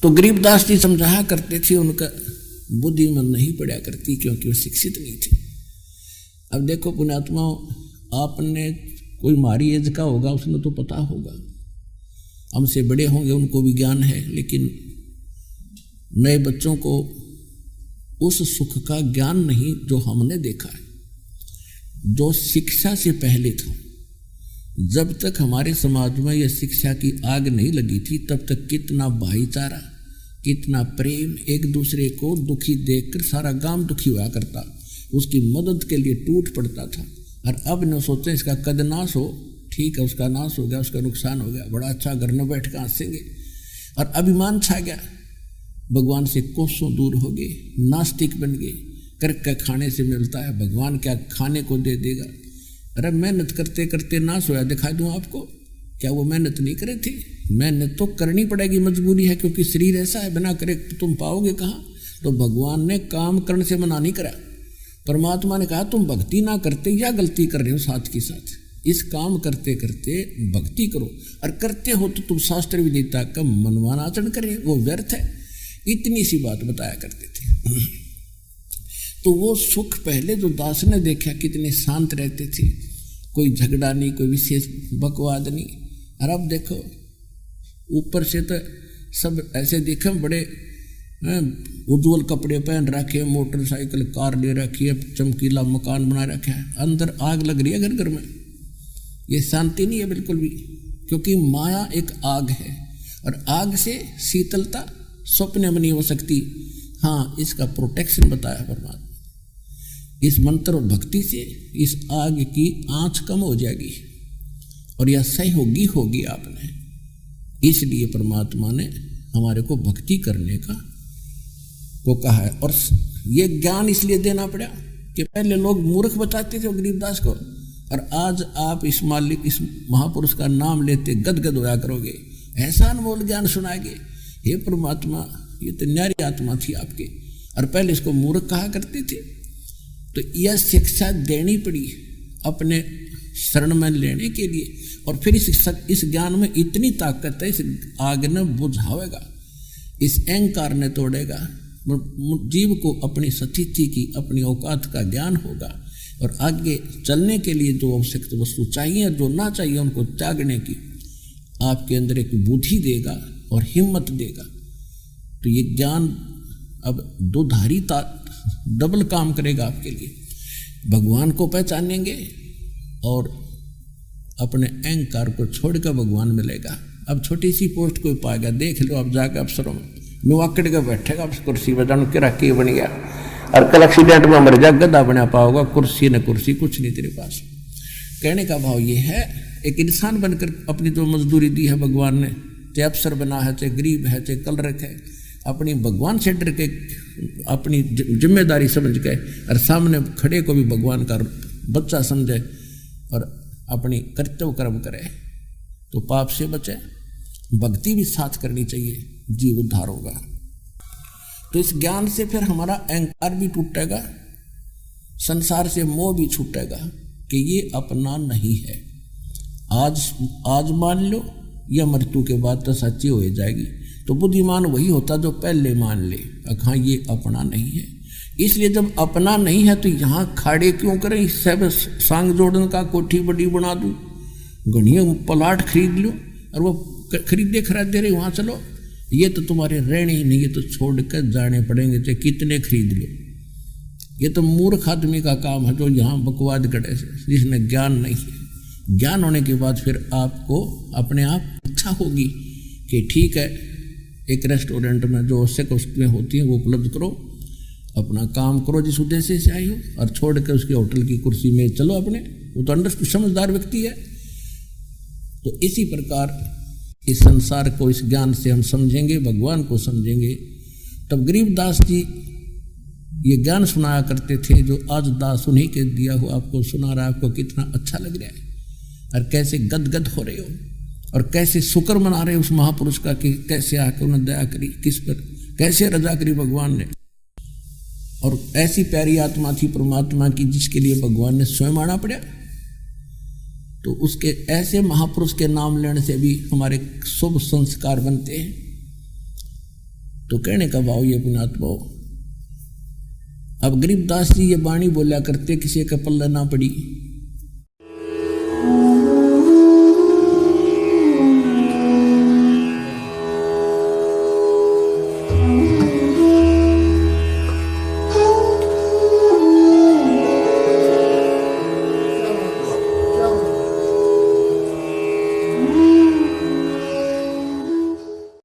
तो गरीबदास जी समझाया करते थे, उनका बुद्धि में नहीं पड़ा करती क्योंकि वो शिक्षित नहीं थे। अब देखो पुण्यात्माओं, आपने कोई हमारी एज का होगा, उसने तो पता होगा, हमसे बड़े होंगे उनको भी ज्ञान है, लेकिन नए बच्चों को उस सुख का ज्ञान नहीं जो हमने देखा है, जो शिक्षा से पहले था। जब तक हमारे समाज में यह शिक्षा की आग नहीं लगी थी, तब तक कितना भाईचारा, कितना प्रेम, एक दूसरे को दुखी देखकर सारा गांव दुखी हुआ करता, उसकी मदद के लिए टूट पड़ता था। और अब न सोचते इसका कद नाश हो, ठीक है उसका नाश हो गया, उसका नुकसान हो गया, बड़ा अच्छा घर में बैठ कर हंसेंगे। और अभिमान छा गया, भगवान से कोसों दूर हो गए, नास्तिक बन गए, करके खाने से मिलता है, भगवान क्या खाने को दे देगा। अरे मेहनत करते करते नाश होया दिखा दूं आपको, क्या वो मेहनत नहीं करे थे? मेहनत तो करनी पड़ेगी, मजबूरी है, क्योंकि शरीर ऐसा है, बिना करे तुम पाओगे कहाँ। तो भगवान ने काम करने से मना नहीं करा, परमात्मा ने कहा तुम भक्ति ना करते या गलती कर रहे हो, साथ के साथ इस काम करते करते भक्ति करो, और करते हो तो तुम शास्त्र विदिता का मनवाना आचरण करे, वो व्यर्थ है। इतनी सी बात बताया करते थे। तो वो सुख पहले जो दास ने देखा, कितने शांत रहते थे, कोई झगड़ा नहीं, कोई विशेष बकवाद नहीं। और अब देखो ऊपर से तो सब ऐसे देखे, बड़े उज्ज्वल कपड़े पहन रखे, मोटरसाइकिल कार ले रखी है, चमकीला मकान बना रखा है, अंदर आग लग रही है घर घर में। ये शांति नहीं है बिल्कुल भी, क्योंकि माया एक आग है, और आग से शीतलता स्वप्न में नहीं हो सकती। हाँ, इसका प्रोटेक्शन बताया परमात्मा, इस मंत्र और भक्ति से इस आग की आँच कम हो जाएगी, और यह सही होगी आपने। इसलिए परमात्मा ने हमारे को भक्ति करने को कहा है। और ये ज्ञान इसलिए देना पड़ा कि पहले लोग मूर्ख बताते थे गरीबदास को, और आज आप इस मालिक, इस महापुरुष का नाम लेते गदगद होया करोगे, ऐसा अनमोल ज्ञान सुनाएंगे। हे परमात्मा, ये तो न्यारी आत्मा थी आपके, और पहले इसको मूर्ख कहा करते थे। तो यह शिक्षा देनी पड़ी अपने शरण में लेने के लिए, और फिर इस ज्ञान में इतनी ताकत है, इस आग ने बुझावेगा, इस अहंकार ने तोड़ेगा, जीव को अपनी स्थिति की, अपनी औकात का ज्ञान होगा, और आगे चलने के लिए जो आवश्यक वस्तु चाहिए, जो ना चाहिए उनको त्यागने की आपके अंदर एक बुद्धि देगा और हिम्मत देगा। तो ये ज्ञान अब दोधारी डबल काम करेगा आपके लिए। भगवान को पहचानेंगे और अपने अहंकार को छोड़कर भगवान मिलेगा। अब छोटी सी पोस्ट कोई पाएगा, देख लो अब जाकर अफसरों में नुआकड़ के बैठेगा कुर्सी पर, जान के रखी बन गया, और कल एक्सीडेंट में मर जा, गद्दा बना पाओगा, कुर्सी न कुर्सी कुछ नहीं तेरे पास। कहने का भाव ये है, एक इंसान बनकर अपनी जो मजदूरी दी है भगवान ने, चाहे अफसर बना है, चाहे गरीब है, चाहे कलरक है, अपनी भगवान से डर के, अपनी जिम्मेदारी समझ के, और सामने खड़े को भी भगवान का बच्चा समझे और अपनी कर्तव्य कर्म करे, तो पाप से बचे। भक्ति भी साथ करनी चाहिए, जीव उद्धार होगा। तो इस ज्ञान से फिर हमारा अहंकार भी टूटेगा, संसार से मोह भी छूटेगा कि ये अपना नहीं है। आज मान लो, या मृत्यु के बाद तो सच्ची हो जाएगी। तो बुद्धिमान वही होता जो पहले मान ले, हाँ ये अपना नहीं है। इसलिए जब अपना नहीं है तो यहाँ खाड़े क्यों करें, सब सांग जोड़न का कोठी बड़ी बना दूँ, घनिया प्लाट खरीद लूँ, और वो खरीदे रहे वहाँ चलो, ये तो तुम्हारे रहने ही नहीं, ये तो छोड़ कर जाने पड़ेंगे, चाहे कितने खरीद लो। ये तो मूर्ख आदमी का काम है जो यहाँ बकवाद करे, जिसने ज्ञान नहीं है। ज्ञान होने के बाद फिर आपको अपने आप इच्छा होगी कि ठीक है, एक रेस्टोरेंट में जो आवश्यक वस्तुएं होती हैं वो उपलब्ध करो, अपना काम करो जिस उद्देश्य से आई हो, और छोड़ कर उसके होटल की कुर्सी में चलो अपने। वो तो अंदर समझदार व्यक्ति है। तो इसी प्रकार इस संसार को इस ज्ञान से हम समझेंगे, भगवान को समझेंगे। तब गरीबदास जी ये ज्ञान सुनाया करते थे, जो आज दास उन्हीं के दिया हुआ आपको सुना रहा है। आपको कितना अच्छा लग रहा है, और कैसे गदगद हो रहे हो, और कैसे शुक्र मना रहे हो उस महापुरुष का कि कैसे आकर उन्हें दया करी, किस पर कैसे रजा करी भगवान ने। और ऐसी प्यारी आत्मा थी परमात्मा की जिसके लिए भगवान ने स्वयं आना पड़ा। तो उसके ऐसे महापुरुष के नाम लेने से भी हमारे शुभ संस्कार बनते हैं। तो कहने का भाव ये पुण्यात्मा हो। अब गरीबदास जी ये वाणी बोला करते, किसी के पल्ले ना पड़ी,